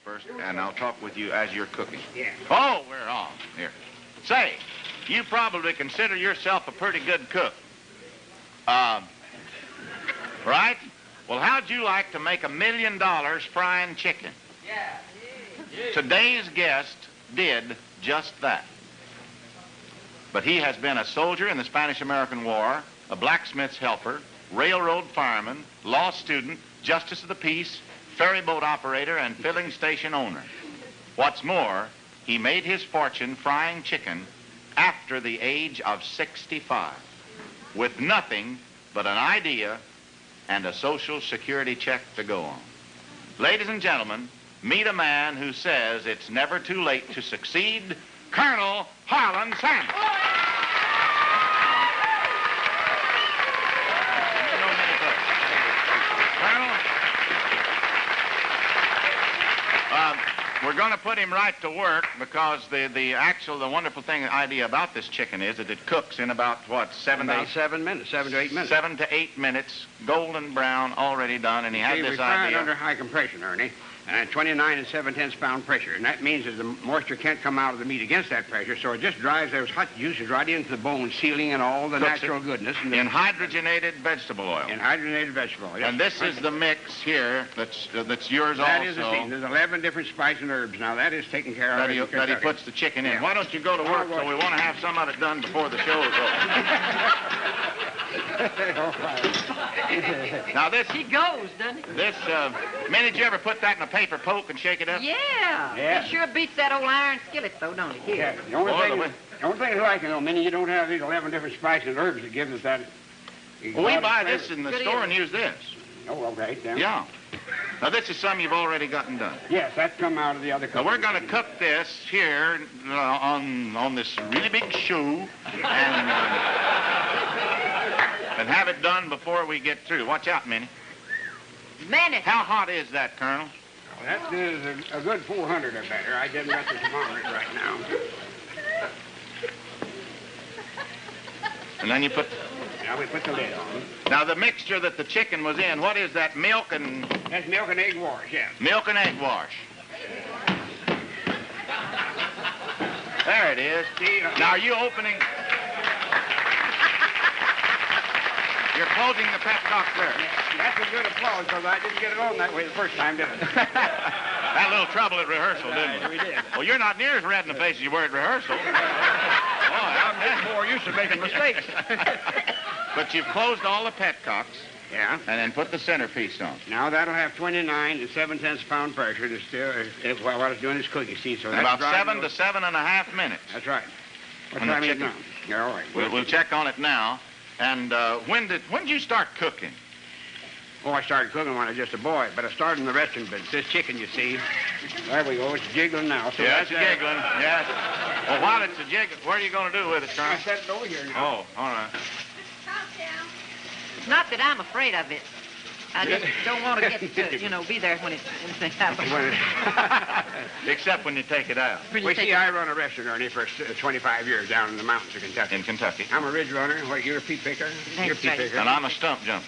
first, and I'll talk with you as you're cooking. Yeah. Oh, we're on. Here. Say, you probably consider yourself a pretty good cook. Right? Well, how'd you like to make $1 million frying chicken? Yeah. Today's guest did just that. But he has been a soldier in the Spanish-American War, a blacksmith's helper, railroad fireman, law student, justice of the peace, ferry boat operator, and filling station owner. What's more, he made his fortune frying chicken after the age of 65, with nothing but an idea and a Social Security check to go on. Ladies and gentlemen, meet a man who says it's never too late to succeed, Colonel Harlan Sanders. We're going to put him right to work because the wonderful idea about this chicken is that it cooks in about, what, 7 to 8 minutes, 7 to 8 minutes. 7 to 8 minutes, golden brown, already done, and he had this idea. Under high compression, Ernie. 29 7/10 pound pressure, and that means that the moisture can't come out of the meat against that pressure, so it just drives those hot juices right into the bone, sealing and all the natural goodness. In hydrogenated vegetable oil. In hydrogenated vegetable oil. Yes. And this is the mix here that's yours also. That is the thing. There's 11 different spices and herbs. Now, that is taken care of. That he puts the chicken in. Yeah. Why don't you go to work? So we want to have some of it done before the show is over. Now this... He goes, doesn't he? This, Minnie, did you ever put that in a paper poke and shake it up? Yeah. It sure beats that old iron skillet, though, don't it? Here. Yeah. The only thing I like, Minnie, you don't have these 11 different spices and herbs that gives us that... Well, we buy this in the store and use this. Oh, okay. Yeah. Now, this is some you've already gotten done. Yes, that's come out of the other cooking. Now, we're going to cook this here on this really big shoe and have it done before we get through. Watch out, Minnie. Minnie. How hot is that, Colonel? Well, that is a good 400 or better. I didn't got the thermometer right now. And then you put... Now we put the lid on. Now, the mixture that the chicken was in, what is that, milk and... That's milk and egg wash, yeah. Milk and egg wash. There it is. Now, are you opening... You're closing the petcock there. That's a good applause, because I didn't get it on that way the first time, did I? Had a little trouble at rehearsal, didn't you? We did. Well, you're not near as red in the face as you were at rehearsal. I'm more used to making mistakes. But you've closed all the petcocks. Yeah. And then put the centerpiece on. Now, that'll have 29 7/10 pound pressure to still, while it's doing its cooking, see? So that's about 7 to 7.5 minutes. That's right. What time is it now? Yeah, all right. We'll check on it now. And when did you start cooking? Oh, I started cooking when I was just a boy, but I started in the restaurant business. This chicken, you see. There we go. It's jiggling now. So yeah, it's jiggling. Yes. Well, while it's a jiggling, what are you going to do with it, Colonel? I set it over here now. Oh, all right. It's not that I'm afraid of it. I just don't want to get to, be there when it happens. Except when you take it out. I run a restaurant, Ernie, for 25 years down in the mountains of Kentucky. In Kentucky. I'm a ridge runner. What, you're a peat picker? You're a peat picker. And I'm a stump jumper.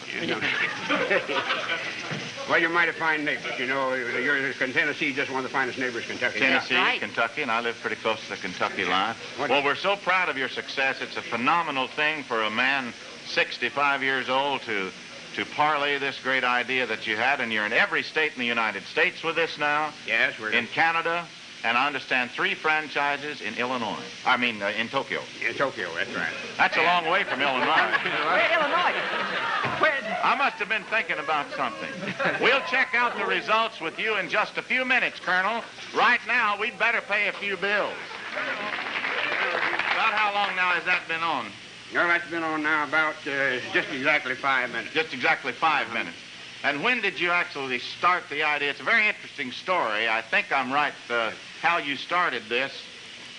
Well, you're mighty fine neighbors. You're Tennessee, just one of the finest neighbors in Kentucky. Tennessee, right. Kentucky, and I live pretty close to the Kentucky line. Well, we're so proud of your success. It's a phenomenal thing for a man 65 years old to parlay this great idea that you had, and you're in every state in the United States with this now. Yes, we're in Canada, and I understand 3 franchises in Illinois. In Tokyo. In Tokyo, that's right. That's a long way from Illinois. Where Illinois? I must have been thinking about something. We'll check out the results with you in just a few minutes, Colonel. Right now, we'd better pay a few bills. About how long now has that been on? Well, that's been on now about just exactly 5 minutes. Just exactly 5 minutes. And when did you actually start the idea? It's a very interesting story. I think I'm right how you started this.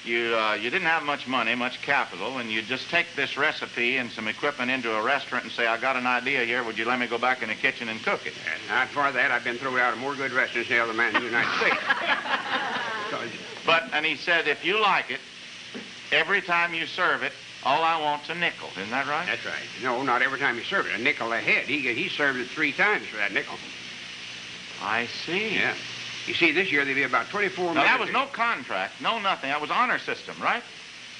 You didn't have much money, much capital, and you just take this recipe and some equipment into a restaurant and say, I got an idea here. Would you let me go back in the kitchen and cook it? Not for that. I've been thrown out of more good restaurants than the other man in the United States. And he said, if you like it, every time you serve it, all I want's a nickel. Isn't that right? That's right. No, not every time you serve it. A nickel a head. He served it 3 times for that nickel. I see. Yeah. You see, this year there'll be about 24 Now, that was million. no contract, no nothing. That was honor system, right?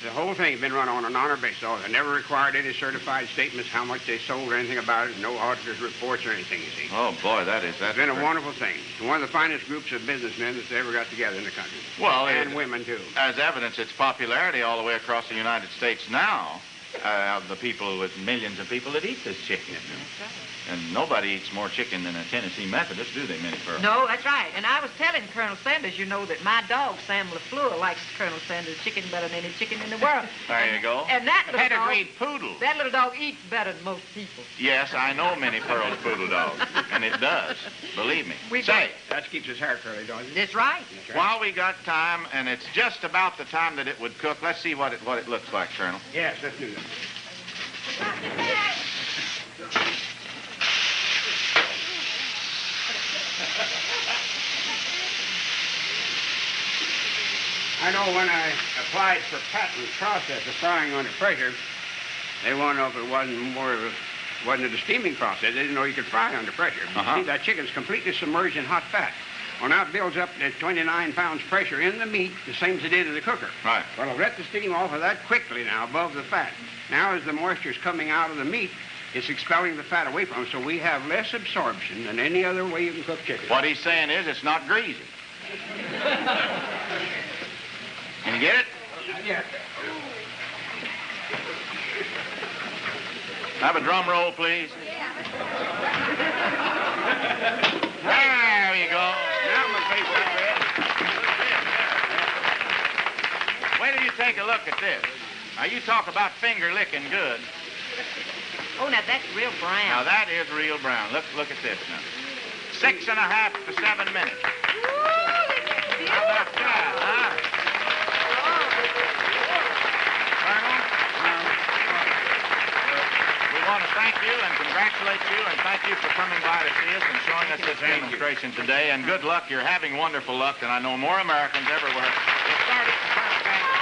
The whole thing's been run on an honor basis. Oh, they never required any certified statements, how much they sold or anything about it, no auditor's reports or anything, you see. Oh, boy, that's It's been a wonderful thing. It's one of the finest groups of businessmen that's ever got together in the country. Well, and women, too. As evidence, its popularity all the way across the United States now, of the people with millions of people that eat this chicken. And nobody eats more chicken than a Tennessee Methodist, do they, Minnie Pearl? No, that's right. And I was telling Colonel Sanders, you know, that my dog, Sam LaFleur, likes Colonel Sanders' chicken better than any chicken in the world. There you go. And that little dog, Pedigreed poodle. that little dog eats better than most people. Yes, I know Minnie Pearl's poodle dog, and it does. Believe me. We Say, That keeps his hair curly, don't it? That's right. That's right. while we got time, and it's just about the time that it would cook, let's see what it looks like, Colonel. Yes, let's do that. I know when I applied for patent process of frying under pressure, they wanted to know if it wasn't a steaming process. They didn't know you could fry under pressure. Uh-huh. See, that chicken's completely submerged in hot fat. Well, now it builds up at 29 pounds pressure in the meat, the same as it did in the cooker. Right. Well, I've let the steam off of that quickly now, above the fat. Now, as the moisture's coming out of the meat, it's expelling the fat away from it, so we have less absorption than any other way you can cook chicken. What he's saying is it's not greasy. Can you get it? Yeah. Have a drum roll, please. There you go. Now my face is red. Wait till you take a look at this. Now, you talk about finger licking good. Oh, now that's real brown. Now, that is real brown. Look at this now. 6.5 to 7 minutes. How about that, huh? Colonel, we want to thank you and congratulate you and thank you for coming by to see us and showing us this demonstration today. And good luck. You're having wonderful luck, and I know more Americans ever were. It started in